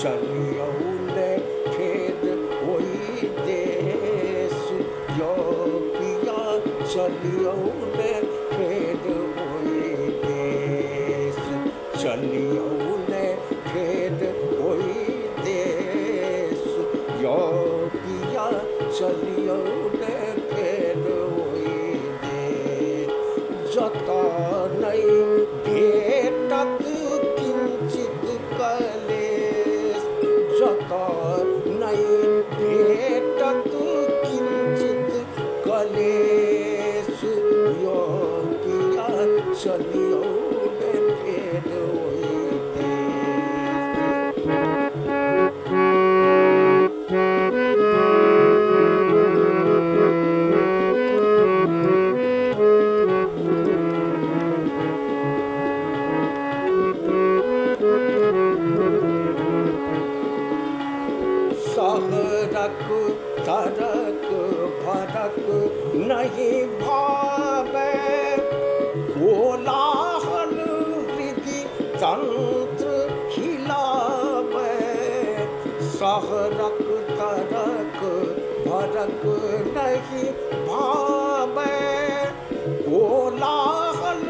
चलियो ने फेर ओई देश यो पिया चलियो ने फेर ओई देश चलियो ने फेर ओई देश यो पिया चलियो ने फेर ओई देश जता नहीं भेटत किंचित कलेश जता नहीं भेटत किंचित कलेश यो किया चलियो ने फेर ओई सहरक तरक भरक नहीं भावे कोलाहल हृदय तंत्र हिलावे सहरक तरक भरक नहीं भावे कोलाहल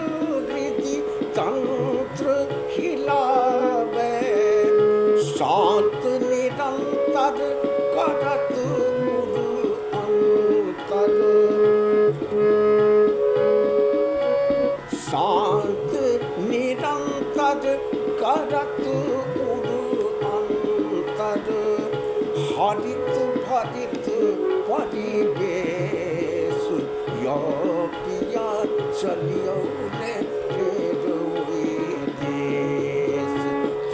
हृदय तंत्र हिलावे शांत निरंतर करत गुरु अंतर शांत निरंतर करत गुरु अंतर हरित भरित परिवेश यो पिया चलियो ने फेर ओई देश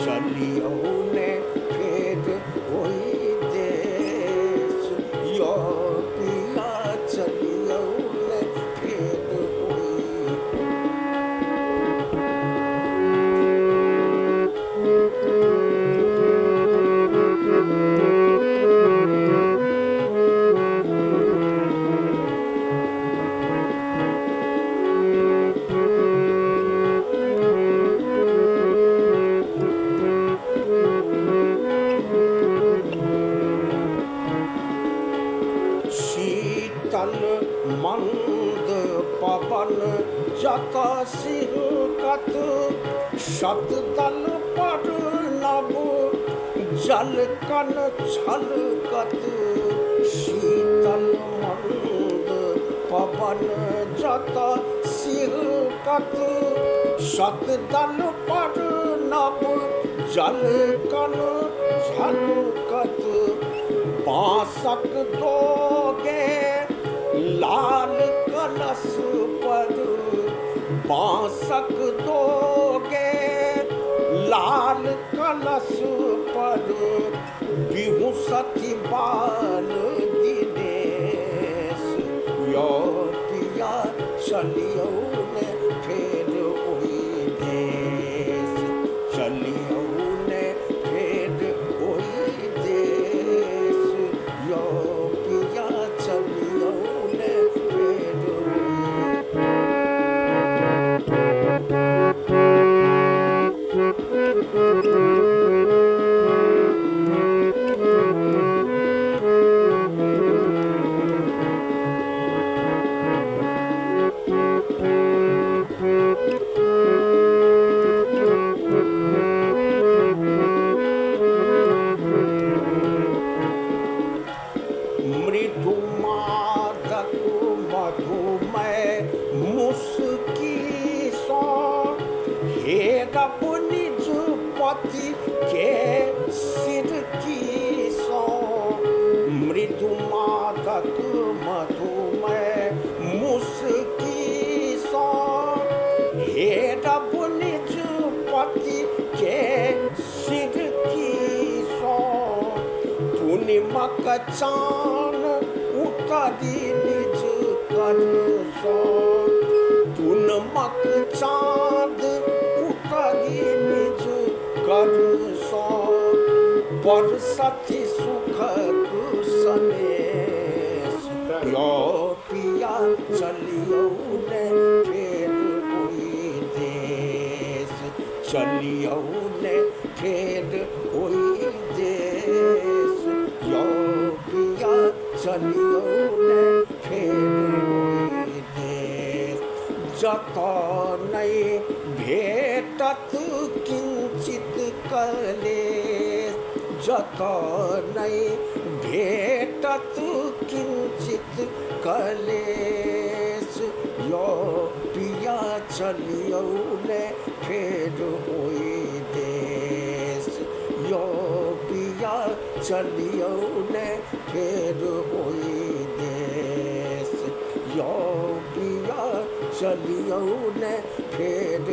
चलियो ने फेर ओई देश यो पिया चलियो ने फेर ओई शीतल मंद पवन जत सिरकत शतदल पर नभ जल कन छलकत शीतल मंद पवन जत सिरकत शतदल पर नभ जल कन छलकत बांसक दोगे लाल कलश पर बांसक दोगे लाल कलश पर बिहु सती बाल दिनेश यो पिया चलियो ने फेर ओई देश चलियो ने फेर ओई देश यो पिया चलियो ने फेर मृदु मादक मधुमय मुस्की सो हे रब निज पति के सिर की सो मृदु मादक मधुमय मुस्की सो हे रब निज पति के सिर की सो पूर्णिमक चान उतरी निज कर सो पूर्णिमक चाँद उतरी निज कर सो बरसती सुख कुसनेश यो पिया चलियो ने फेर ओई देश चलियो ने फेर ओई देश यो पिया चलियो ने फेर ओई देश जतनै भेटत किंचित कलेश जतनै भेटत किंचित कलेश यो पिया चलियो ने फेर ओई देश यो पिया चलियो ने फेर ओई देश यो पिया चलियो ने फेर